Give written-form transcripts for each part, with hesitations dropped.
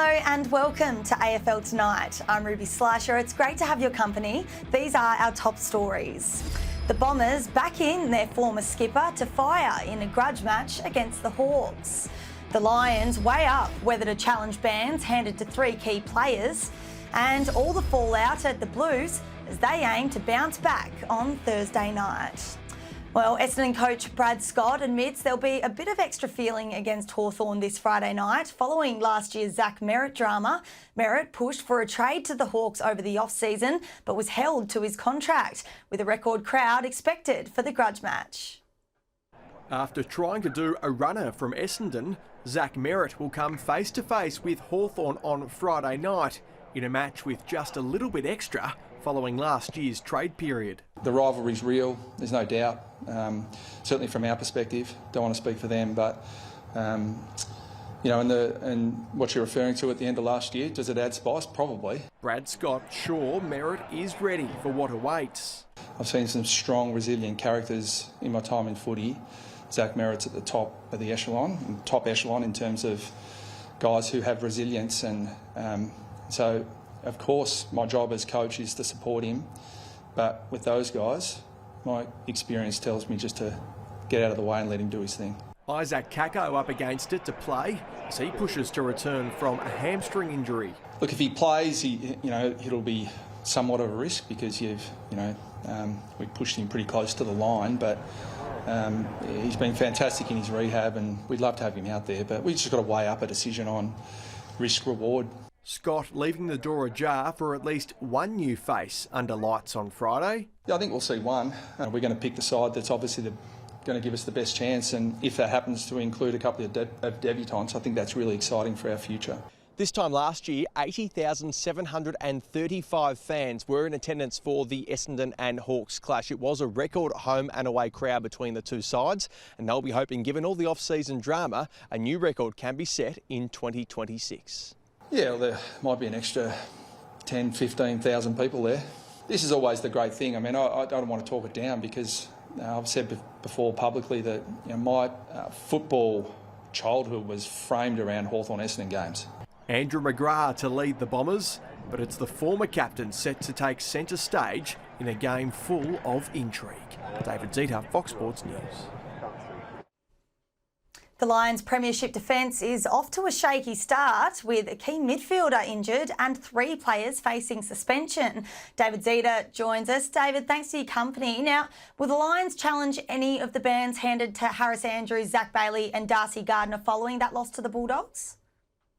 Hello and welcome to AFL Tonight. I'm Ruby Slasher. It's great to have your company. These are our top stories. The Bombers back in their former skipper to fire in a grudge match against the Hawks. The Lions weigh up whether to challenge bans handed to three key players, and all the fallout at the Blues as they aim to bounce back on Thursday night. Well, Essendon coach Brad Scott admits there'll be a bit of extra feeling against Hawthorn this Friday night following last year's Zach Merrett drama. Merrett pushed for a trade to the Hawks over the off-season but was held to his contract, with a record crowd expected for the grudge match. After trying to do a runner from Essendon, Zach Merrett will come face-to-face with Hawthorn on Friday night in a match with just a little bit extra following last year's trade period. The rivalry's real, there's no doubt. Certainly from our perspective, don't want to speak for them, but and what you're referring to at the end of last year, does it add spice? Probably. Brad Scott sure Merrett is ready for what awaits. I've seen some strong, resilient characters in my time in footy. Zach Merrett's at the top of the echelon, top echelon in terms of guys who have resilience, and so of course my job as coach is to support him, but with those guys, my experience tells me just to get out of the way and let him do his thing. Isaac Kako up against it to play as he pushes to return from a hamstring injury. Look, if he plays, it'll be somewhat of a risk because we pushed him pretty close to the line, but he's been fantastic in his rehab and we'd love to have him out there, but we've just got to weigh up a decision on risk-reward. Scott leaving the door ajar for at least one new face under lights on Friday. Yeah, I think we'll see one. We're going to pick the side that's obviously going to give us the best chance, and if that happens to include a couple of debutants, I think that's really exciting for our future. This time last year, 80,735 fans were in attendance for the Essendon and Hawks clash. It was a record home and away crowd between the two sides, and they'll be hoping, given all the off-season drama, a new record can be set in 2026. Yeah, well, there might be an extra 10, 15,000 people there. This is always the great thing. I mean, I don't want to talk it down because I've said before publicly that my football childhood was framed around Hawthorn Essendon games. Andrew McGrath to lead the Bombers, but it's the former captain set to take centre stage in a game full of intrigue. David Zita, Fox Sports News. The Lions' premiership defence is off to a shaky start with a key midfielder injured and three players facing suspension. David Zita joins us. David, thanks for your company. Now, will the Lions challenge any of the bans handed to Harris Andrews, Zach Bailey and Darcy Gardner following that loss to the Bulldogs?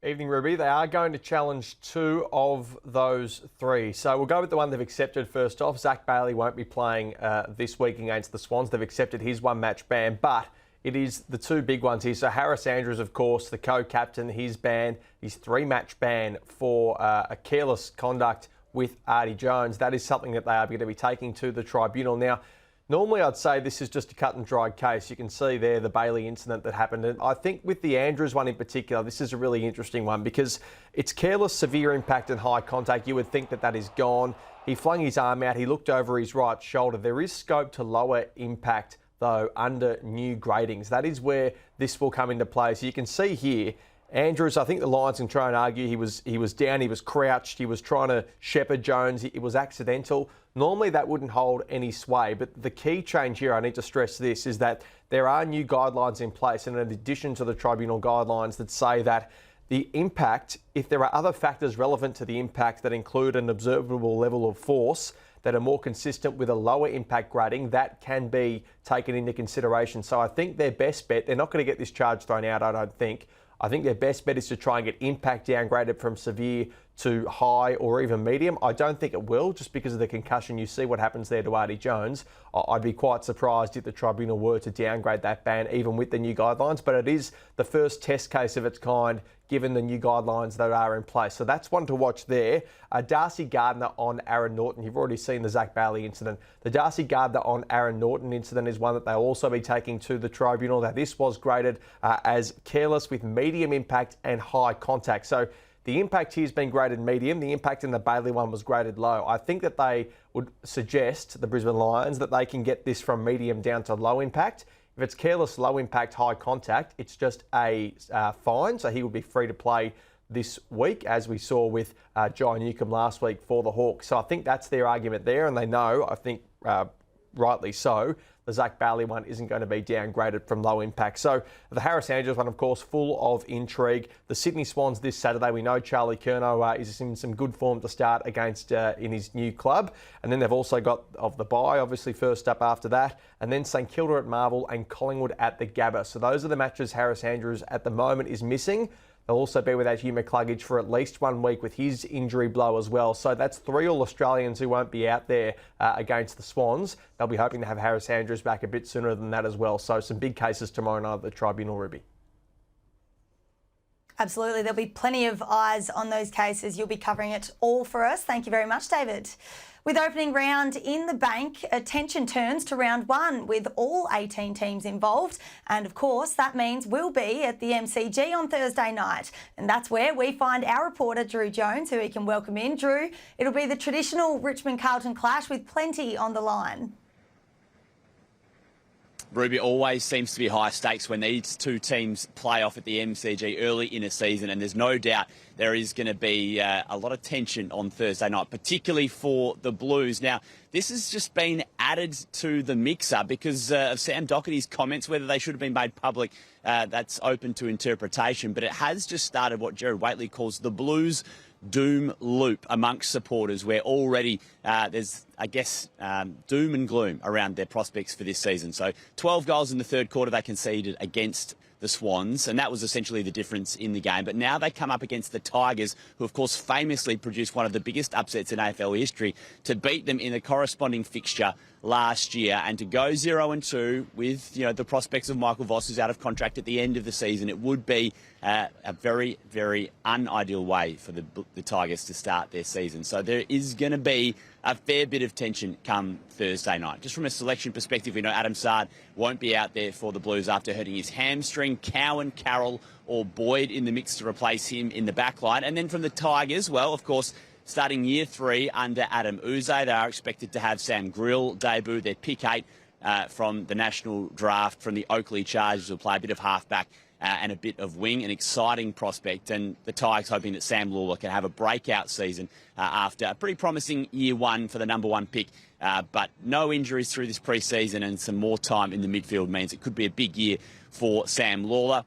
Evening, Ruby. They are going to challenge two of those three. So we'll go with the one they've accepted first off. Zach Bailey won't be playing this week against the Swans. They've accepted his one-match ban, but it is the two big ones here. So Harris Andrews, of course, the co-captain, his three-match ban for a careless conduct with Artie Jones. That is something that they are going to be taking to the tribunal. Now, normally I'd say this is just a cut and dried case. You can see there the Bailey incident that happened. And I think with the Andrews one in particular, this is a really interesting one because it's careless, severe impact and high contact. You would think that that is gone. He flung his arm out. He looked over his right shoulder. There is scope to lower impact though under new gradings. That is where this will come into play. So you can see here, Andrews, I think the Lions can try and argue he was down, he was crouched, he was trying to shepherd Jones, it was accidental. Normally that wouldn't hold any sway, but the key change here, I need to stress this, is that there are new guidelines in place, and in addition to the tribunal guidelines that say that the impact, if there are other factors relevant to the impact that include an observable level of force that are more consistent with a lower impact grading, that can be taken into consideration. So I think their best bet, they're not going to get this charge thrown out, I don't think. I think their best bet is to try and get impact downgraded from severe to high or even medium. I don't think it will, just because of the concussion. You see what happens there to Artie Jones. I'd be quite surprised if the tribunal were to downgrade that ban, even with the new guidelines. But it is the first test case of its kind, given the new guidelines that are in place. So that's one to watch there. Darcy Gardner on Aaron Norton. You've already seen the Zach Bailey incident. The Darcy Gardner on Aaron Norton incident is one that they'll also be taking to the tribunal. Now, this was graded as careless with medium impact and high contact. So the impact here has been graded medium. The impact in the Bailey one was graded low. I think that they would suggest, the Brisbane Lions, that they can get this from medium down to low impact. If it's careless, low impact, high contact, it's just a fine, so he would be free to play this week, as we saw with Jai Newcombe last week for the Hawks. So I think that's their argument there, and they know, I think rightly so, the Zach Bailey one isn't going to be downgraded from low impact. So the Harris Andrews one, of course, full of intrigue. The Sydney Swans this Saturday, we know Charlie Curnow is in some good form to start against in his new club. And then they've also got of the bye, obviously first up after that. And then St Kilda at Marvel and Collingwood at the Gabba. So those are the matches Harris Andrews at the moment is missing. They'll also be without Hugh McCluggage for at least 1 week with his injury blow as well. So that's 3 All-Australians who won't be out there against the Swans. They'll be hoping to have Harris Andrews back a bit sooner than that as well. So some big cases tomorrow night at the Tribunal, Ruby. Absolutely. There'll be plenty of eyes on those cases. You'll be covering it all for us. Thank you very much, David. With opening round in the bank, attention turns to round 1 with all 18 teams involved. And of course, that means we'll be at the MCG on Thursday night. And that's where we find our reporter, Drew Jones, who we can welcome in. Drew, it'll be the traditional Richmond-Carlton clash with plenty on the line. Ruby, always seems to be high stakes when these two teams play off at the MCG early in a season, and there's no doubt there is going to be a lot of tension on Thursday night, particularly for the Blues. Now, this has just been added to the mixer because of Sam Doherty's comments. Whether they should have been made public, that's open to interpretation, but it has just started what Gerard Whateley calls the Blues doom loop amongst supporters, where already there's, I guess, doom and gloom around their prospects for this season. So 12 goals in the third quarter they conceded against the Swans, and that was essentially the difference in the game. But now they come up against the Tigers, who of course famously produced one of the biggest upsets in AFL history, to beat them in the corresponding fixture last year, and to go 0-2 with, you know, the prospects of Michael Voss, who's out of contract at the end of the season. It would be a very, very unideal way for the Tigers to start their season. So there is going to be a fair bit of tension come Thursday night. Just from a selection perspective, we know Adam Sard won't be out there for the Blues after hurting his hamstring. Cowan, Carroll or Boyd in the mix to replace him in the back line. And then from the Tigers, well, of course, starting year 3 under Adam Uze, they are expected to have Sam Grill debut, their pick 8 from the national draft from the Oakley Chargers, will play a bit of halfback and a bit of wing, an exciting prospect. And the Tigers hoping that Sam Lawler can have a breakout season after a pretty promising year 1 for the number 1 pick. But no injuries through this pre-season, and some more time in the midfield means it could be a big year for Sam Lawler.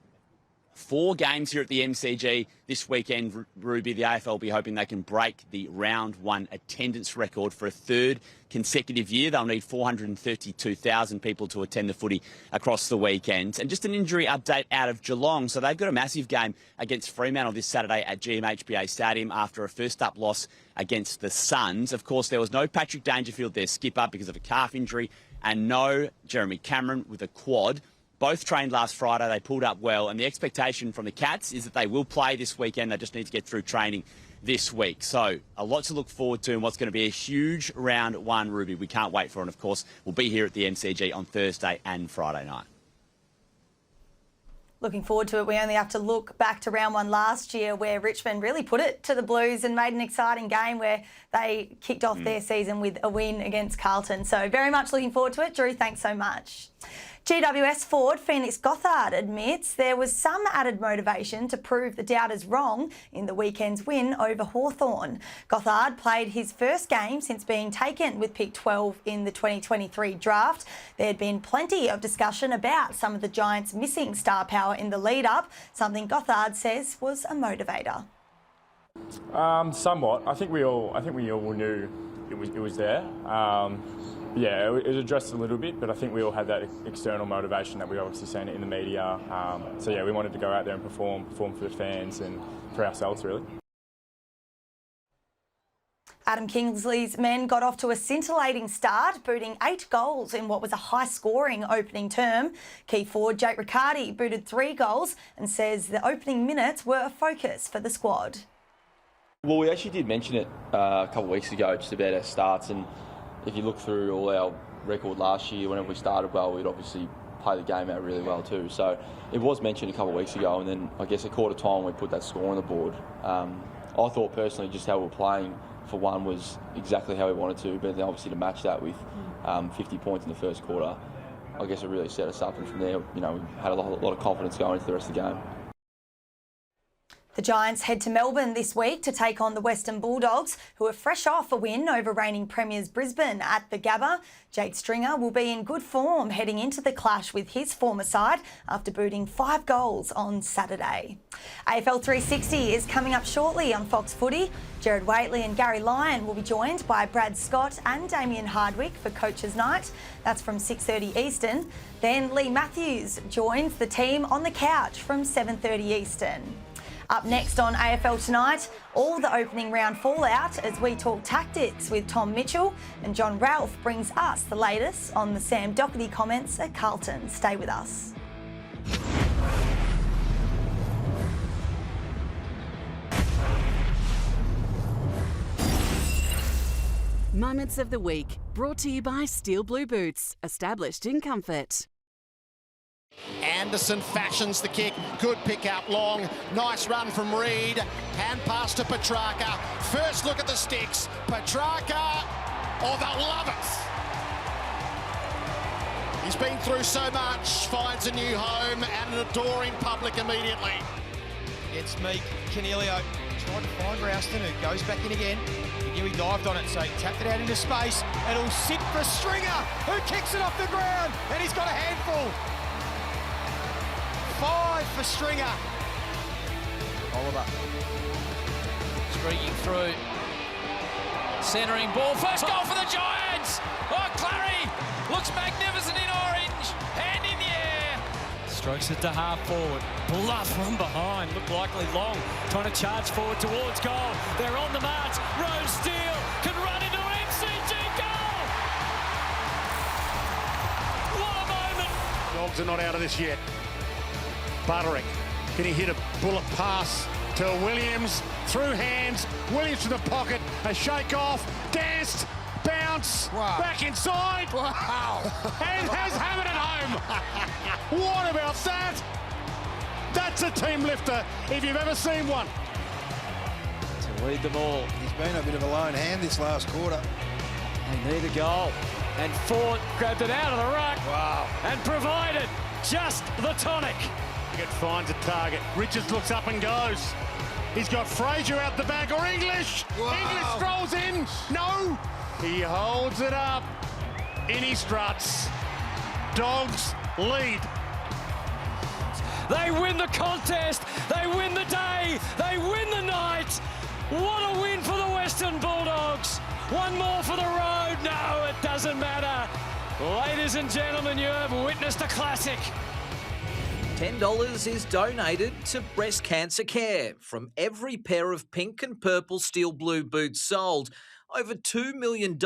4 games here at the MCG this weekend, Ruby. The AFL will be hoping they can break the round 1 attendance record for a 3rd consecutive year. They'll need 432,000 people to attend the footy across the weekend. And just an injury update out of Geelong. So they've got a massive game against Fremantle this Saturday at GMHBA Stadium after a first-up loss against the Suns. Of course, there was no Patrick Dangerfield, their skipper, because of a calf injury, and no Jeremy Cameron with a quad. Both trained last Friday. They pulled up well, and the expectation from the Cats is that they will play this weekend. They just need to get through training this week. So a lot to look forward to, and what's going to be a huge round 1, Ruby. We can't wait for it. And of course, we'll be here at the MCG on Thursday and Friday night. Looking forward to it. We only have to look back to round 1 last year, where Richmond really put it to the Blues and made an exciting game where they kicked off their season with a win against Carlton. So very much looking forward to it. Drew, thanks so much. GWS forward Phoenix Gothard admits there was some added motivation to prove the doubters wrong in the weekend's win over Hawthorn. Gothard played his first game since being taken with pick 12 in the 2023 draft. There had been plenty of discussion about some of the Giants' missing star power in the lead-up, something Gothard says was a motivator. Somewhat. I think we all knew it was there. Yeah, it was addressed a little bit, but I think we all had that external motivation that we obviously seen it in the media. So yeah, we wanted to go out there and perform for the fans and for ourselves, really. Adam Kingsley's men got off to a scintillating start, booting 8 goals in what was a high-scoring opening term. Key forward Jake Riccardi booted 3 goals and says the opening minutes were a focus for the squad. Well, we actually did mention it a couple of weeks ago, just about our starts, and if you look through all our record last year, whenever we started well, we'd obviously play the game out really well too. So it was mentioned a couple of weeks ago, and then I guess a quarter time we put that score on the board. I thought personally just how we were playing for one was exactly how we wanted to, but then obviously to match that with 50 points in the first quarter, I guess it really set us up, and from there, you know, we had a lot of confidence going into the rest of the game. The Giants head to Melbourne this week to take on the Western Bulldogs, who are fresh off a win over reigning premiers Brisbane at the Gabba. Jake Stringer will be in good form heading into the clash with his former side after booting 5 goals on Saturday. AFL 360 is coming up shortly on Fox Footy. Gerard Whateley and Gary Lyon will be joined by Brad Scott and Damien Hardwick for Coaches Night. That's from 6:30 Eastern. Then Lee Matthews joins the team on the couch from 7:30 Eastern. Up next on AFL Tonight, all the opening round fallout as we talk tactics with Tom Mitchell, and Jon Ralph brings us the latest on the Sam Doherty comments at Carlton. Stay with us. Moments of the Week, brought to you by Steel Blue Boots, established in comfort. Anderson fashions the kick. Good pick out long. Nice run from Reid. Hand pass to Petrarca. First look at the sticks. Petrarca. Oh, they'll love it. He's been through so much. Finds a new home and an adoring public immediately. It's Meek. Canelio tried to find Rouston, who goes back in again. He knew he dived on it, so he tapped it out into space. It'll sit for Stringer, who kicks it off the ground, and he's got a handful. 5 for Stringer. Oliver streaking through. Centering ball. First goal for the Giants. Oh, Clary looks magnificent in orange. Hand in the air. Strokes it to half forward. Bluff from behind. Looked likely long. Trying to charge forward towards goal. They're on the march. Rose Steele can run into an MCG goal. What a moment. Dogs are not out of this yet. Butterick, can he hit a bullet pass to Williams? Through hands, Williams to the pocket, a shake off, danced, bounce, back inside. Wow. And has Hammond at home. What about that? That's a team lifter, if you've ever seen one. To lead them all. He's been a bit of a lone hand this last quarter. They need a goal. And Ford grabbed it out of the ruck. Wow. And provided just the tonic. It finds a target. Richards looks up and goes. He's got Fraser out the back, or English. Wow. English strolls in. No. He holds it up. In he struts. Dogs lead. They win the contest. They win the day. They win the night. What a win for the Western Bulldogs. One more for the road. No, it doesn't matter. Ladies and gentlemen, you have witnessed a classic. $10 is donated to breast cancer care from every pair of pink and purple Steel Blue boots sold. Over $2 million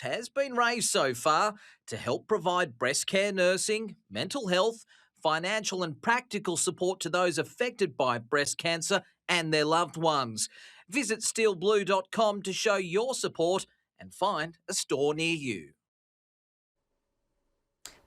has been raised so far to help provide breast care nursing, mental health, financial and practical support to those affected by breast cancer and their loved ones. Visit steelblue.com to show your support and find a store near you.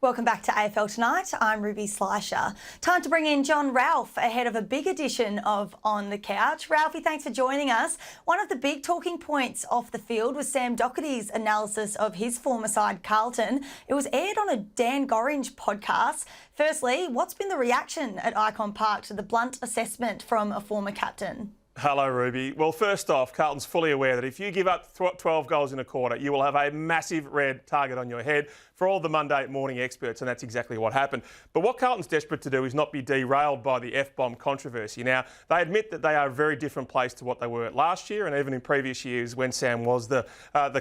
Welcome back to AFL Tonight. I'm Ruby Slisher. Time to bring in Jon Ralph ahead of a big edition of On the Couch. Ralphie, thanks for joining us. One of the big talking points off the field was Sam Doherty's analysis of his former side, Carlton. It was aired on a Dan Gorringe podcast. Firstly, what's been the reaction at Icon Park to the blunt assessment from a former captain? Hello, Ruby. Well, first off, Carlton's fully aware that if you give up 12 goals in a quarter, you will have a massive red target on your head for all the Monday morning experts, and that's exactly what happened. But what Carlton's desperate to do is not be derailed by the F-bomb controversy. Now, they admit that they are a very different place to what they were last year and even in previous years when Sam was the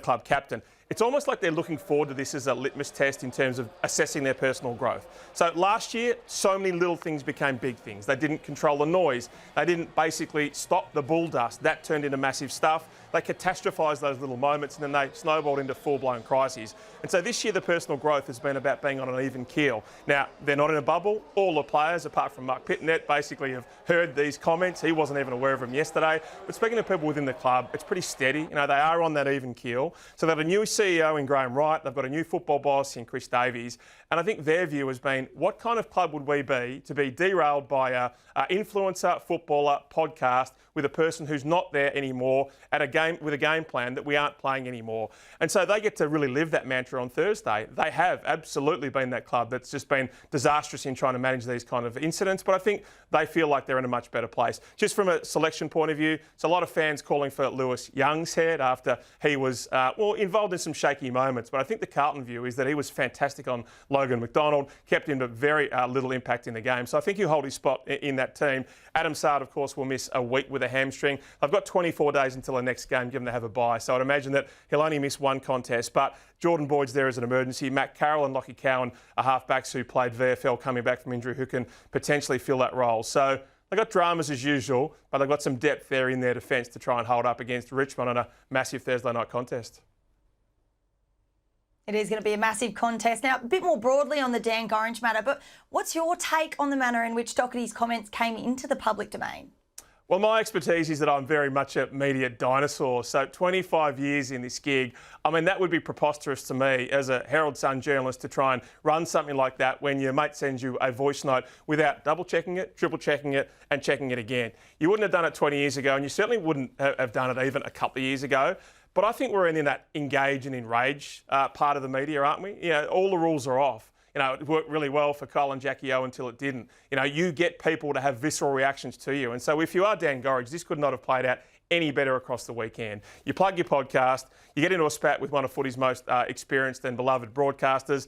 club captain. It's almost like they're looking forward to this as a litmus test in terms of assessing their personal growth. So last year, so many little things became big things. They didn't control the noise. They didn't basically stop the bull dust. That turned into massive stuff. They catastrophised those little moments and then they snowballed into full-blown crises. And so this year, the personal growth has been about being on an even keel. Now, they're not in a bubble. All the players, apart from Mark Pitnet, basically have heard these comments. He wasn't even aware of them yesterday. But speaking to people within the club, it's pretty steady. You know, they are on that even keel. So they've got a new CEO in Graham Wright. They've got a new football boss in Chris Davies. And I think their view has been, what kind of club would we be to be derailed by an influencer, footballer, podcast with a person who's not there anymore at a game with a game plan that we aren't playing anymore. And so they get to really live that mantra on Thursday. They have absolutely been that club that's just been disastrous in trying to manage these kind of incidents, but I think they feel like they're in a much better place. Just from a selection point of view, it's a lot of fans calling for Lewis Young's head after he was, involved in some shaky moments, but I think the Carlton view is that he was fantastic on Logan McDonald, kept him to very little impact in the game. So I think he'll hold his spot in that team. Adam Sard, of course, will miss a week with a hamstring. They've got 24 days until the next game, given they have a bye. So I'd imagine that he'll only miss one contest. But Jordan Boyd's there as an emergency. Matt Carroll and Lockie Cowan are halfbacks who played VFL coming back from injury who can potentially fill that role. So they've got dramas as usual, but they've got some depth there in their defence to try and hold up against Richmond on a massive Thursday night contest. It is going to be a massive contest. Now, a bit more broadly on the Dan Gorringe matter, but what's your take on the manner in which Doherty's comments came into the public domain? Well, my expertise is that I'm very much a media dinosaur. So 25 years in this gig, I mean, that would be preposterous to me as a Herald Sun journalist to try and run something like that when your mate sends you a voice note without double-checking it, triple-checking it and checking it again. You wouldn't have done it 20 years ago and you certainly wouldn't have done it even a couple of years ago. But I think we're in that engage and enrage part of the media, aren't we? You know, all the rules are off. You know, it worked really well for Cole and Jackie O until it didn't. You know, you get people to have visceral reactions to you. And so if you are Dan Gorringe, this could not have played out any better across the weekend. You plug your podcast, you get into a spat with one of footy's most experienced and beloved broadcasters.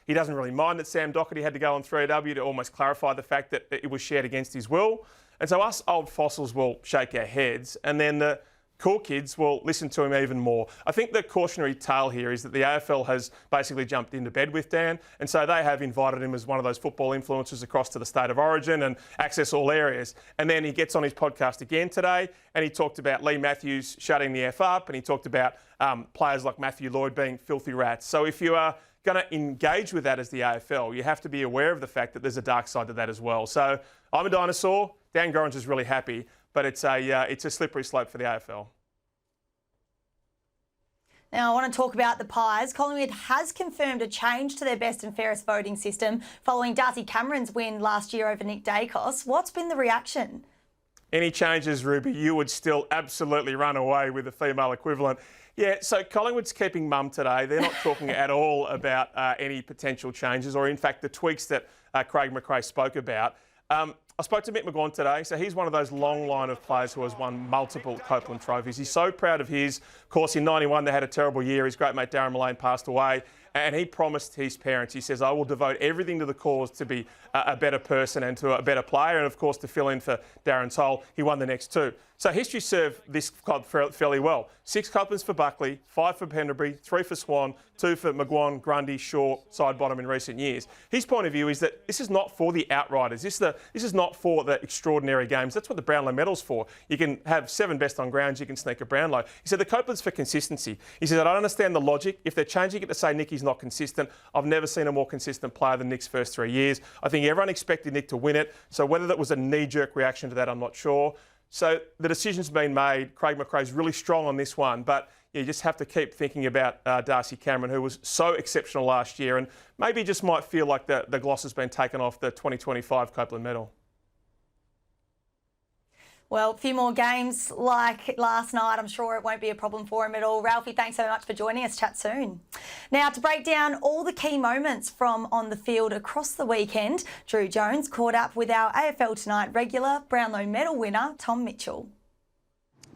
He doesn't really mind that Sam Doherty had to go on 3AW to almost clarify the fact that it was shared against his will. And so us old fossils will shake our heads, and then the cool kids will listen to him even more. I think the cautionary tale here is that the AFL has basically jumped into bed with Dan, and so they have invited him as one of those football influencers across to the state of origin and access all areas. And then he gets on his podcast again today, and he talked about Lee Matthews shutting the F up, and he talked about players like Matthew Lloyd being filthy rats. So if you are going to engage with that as the AFL, you have to be aware of the fact that there's a dark side to that as well. So I'm a dinosaur. Dan Gorringe is really happy, but it's a slippery slope for the AFL. Now, I want to talk about the Pies. Collingwood has confirmed a change to their best and fairest voting system following Darcy Cameron's win last year over Nick Dacos. What's been the reaction? Any changes, Ruby, you would still absolutely run away with the female equivalent. Yeah, so Collingwood's keeping mum today. They're not talking at all about any potential changes or, in fact, the tweaks that Craig McRae spoke about. I spoke to Mick McGawan today, so he's one of those long line of players who has won multiple Copeland trophies. He's so proud of his. Of course, in 91, they had a terrible year. His great mate Darren Mullane passed away, and he promised his parents, he says, I will devote everything to the cause to be a better person and to a better player, and of course to fill in for Darren's hole. He won the next two. So history served this club fairly well. 6 Copelands for Buckley, 5 for Pendlebury, 3 for Swan, 2 for McGuan, Grundy, Shaw, side bottom in recent years. His point of view is that this is not for the outriders. This is not for the extraordinary games. That's what the Brownlow medal's for. You can have 7 best on grounds, you can sneak a Brownlow. He said the Copeland's for consistency. He said, I don't understand the logic. If they're changing it to say Nicky's not consistent, I've never seen a more consistent player than Nick's first 3 years. I think everyone expected Nick to win it. So whether that was a knee-jerk reaction to that, I'm not sure. So the decision's been made. Craig McRae's really strong on this one, but you just have to keep thinking about Darcy Cameron, who was so exceptional last year, and maybe just might feel like the gloss has been taken off the 2025 Copeland medal. Well, a few more games like last night. I'm sure it won't be a problem for him at all. Ralphie, thanks so much for joining us. Chat soon. Now, to break down all the key moments from on the field across the weekend, Drew Jones caught up with our AFL Tonight regular Brownlow medal winner, Tom Mitchell.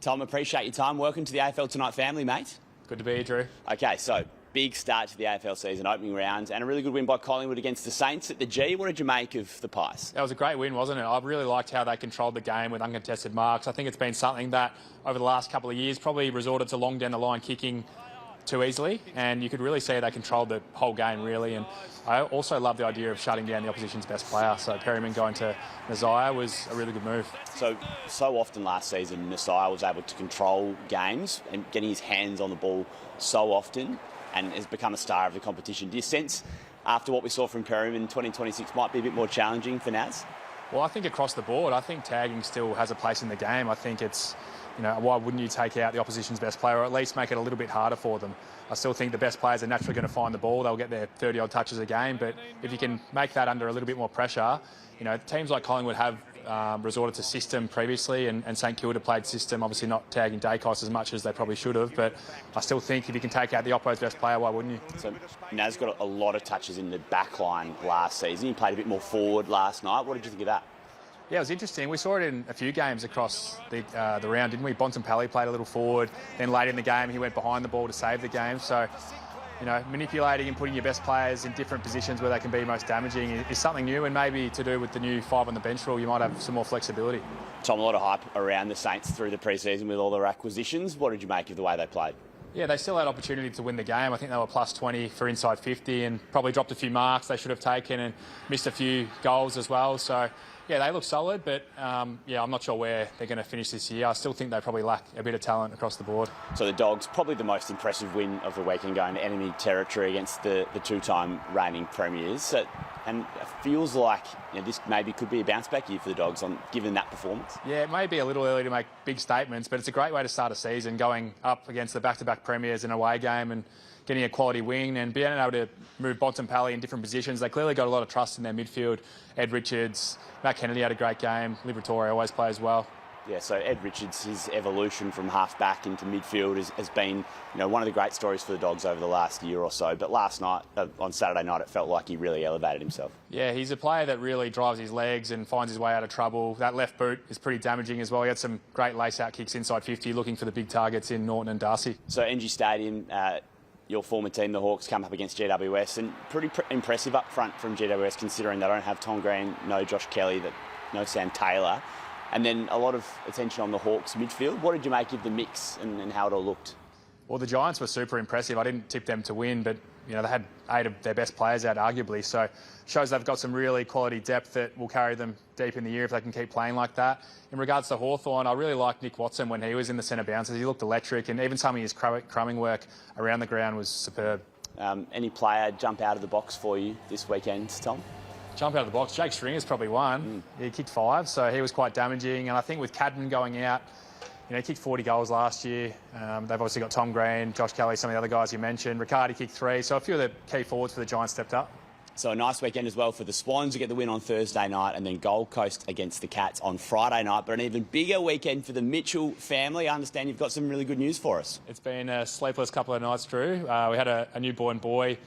Tom, appreciate your time. Welcome to the AFL Tonight family, mate. Good to be here, Drew. Okay, so big start to the AFL season, opening round, and a really good win by Collingwood against the Saints at the G. What did you make of the Pies? That was a great win, wasn't it? I really liked how they controlled the game with uncontested marks. I think it's been something that over the last couple of years probably resorted to long down the line kicking too easily, and you could really see they controlled the whole game, really. And I also love the idea of shutting down the opposition's best player. So Perryman going to Nazaya was a really good move. So often last season, Nazaya was able to control games and getting his hands on the ball so often, and has become a star of the competition. Do you sense, after what we saw from Perryman, 2026 might be a bit more challenging for Naz? Well, I think across the board, I think tagging still has a place in the game. I think it's, why wouldn't you take out the opposition's best player, or at least make it a little bit harder for them? I still think the best players are naturally going to find the ball. They'll get their 30-odd touches a game, but if you can make that under a little bit more pressure, teams like Collingwood have resorted to system previously, and St Kilda played system, obviously not tagging Dacos as much as they probably should have, but I still think if you can take out the Oppo's best player, why wouldn't you? So Naz got a lot of touches in the back line last season. He played a bit more forward last night. What did you think of that? Yeah, it was interesting. We saw it in a few games across the round, didn't we? Bontempelli played a little forward, then late in the game he went behind the ball to save the game. So, you know, manipulating and putting your best players in different positions where they can be most damaging is something new, and maybe to do with the new 5 on the bench rule, you might have some more flexibility. Tom, a lot of hype around the Saints through the pre-season with all their acquisitions. What did you make of the way they played? Yeah, they still had opportunity to win the game. I think they were plus 20 for inside 50 and probably dropped a few marks they should have taken and missed a few goals as well. So, yeah, they look solid, but, yeah, I'm not sure where they're going to finish this year. I still think they probably lack a bit of talent across the board. So the Dogs, probably the most impressive win of the weekend, going to enemy territory against the two-time reigning premiers. So, and it feels like, you know, this maybe could be a bounce-back year for the Dogs, given that performance. Yeah, it may be a little early to make big statements, but it's a great way to start a season, going up against the back-to-back premiers in an away game and getting a quality win and being able to move Bontempelli in different positions. They clearly got a lot of trust in their midfield. Ed Richards, Matt Kennedy had a great game. Liberatore always plays well. Yeah, so Ed Richards, his evolution from half-back into midfield has been, you know, one of the great stories for the Dogs over the last year or so. But last night, on Saturday night, it felt like he really elevated himself. Yeah, he's a player that really drives his legs and finds his way out of trouble. That left boot is pretty damaging as well. He had some great lace-out kicks inside 50, looking for the big targets in Norton and Darcy. So NG Stadium, your former team, the Hawks, come up against GWS, and pretty impressive up front from GWS, considering they don't have Tom Green, no Josh Kelly, no Sam Taylor. And then a lot of attention on the Hawks midfield. What did you make of the mix and how it all looked? Well, the Giants were super impressive. I didn't tip them to win, but you know they had 8 of their best players out, arguably. So shows they've got some really quality depth that will carry them deep in the year if they can keep playing like that. In regards to Hawthorn, I really liked Nick Watson when he was in the centre bounces. He looked electric, and even some of his crumbing work around the ground was superb. Any player jump out of the box for you this weekend, Tom? Jump out of the box. Jake Stringer's probably one. He kicked 5, so he was quite damaging. And I think with Cadman going out, you know, he kicked 40 goals last year. They've obviously got Tom Green, Josh Kelly, some of the other guys you mentioned. Riccardi kicked 3, so a few of the key forwards for the Giants stepped up. So a nice weekend as well for the Swans to get the win on Thursday night, and then Gold Coast against the Cats on Friday night. But an even bigger weekend for the Mitchell family. I understand you've got some really good news for us. It's been a sleepless couple of nights, Drew. We had a newborn boy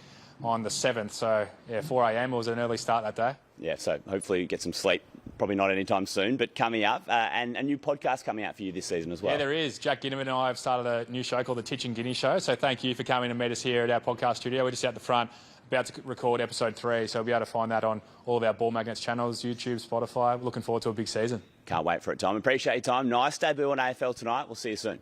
on the 7th, so yeah, 4 a.m. was an early start that day. Yeah, so hopefully you get some sleep. Probably not anytime soon, but coming up, and a new podcast coming out for you this season as well. Yeah, there is. Jack Ginnivan and I have started a new show called The Titch and Guinea Show, so thank you for coming and meet us here at our podcast studio. We're just out the front, about to record episode 3, so we'll be able to find that on all of our Ball Magnets channels, YouTube, Spotify. Looking forward to a big season. Can't wait for it, Tom. Appreciate your time. Nice debut on AFL Tonight. We'll see you soon.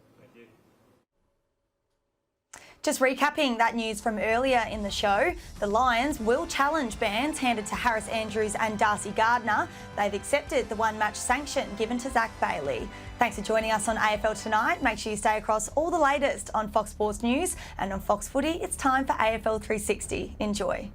Just recapping that news from earlier in the show, the Lions will challenge bans handed to Harris Andrews and Darcy Gardner. They've accepted the one-match sanction given to Zach Bailey. Thanks for joining us on AFL Tonight. Make sure you stay across all the latest on Fox Sports News, and on Fox Footy, it's time for AFL 360. Enjoy.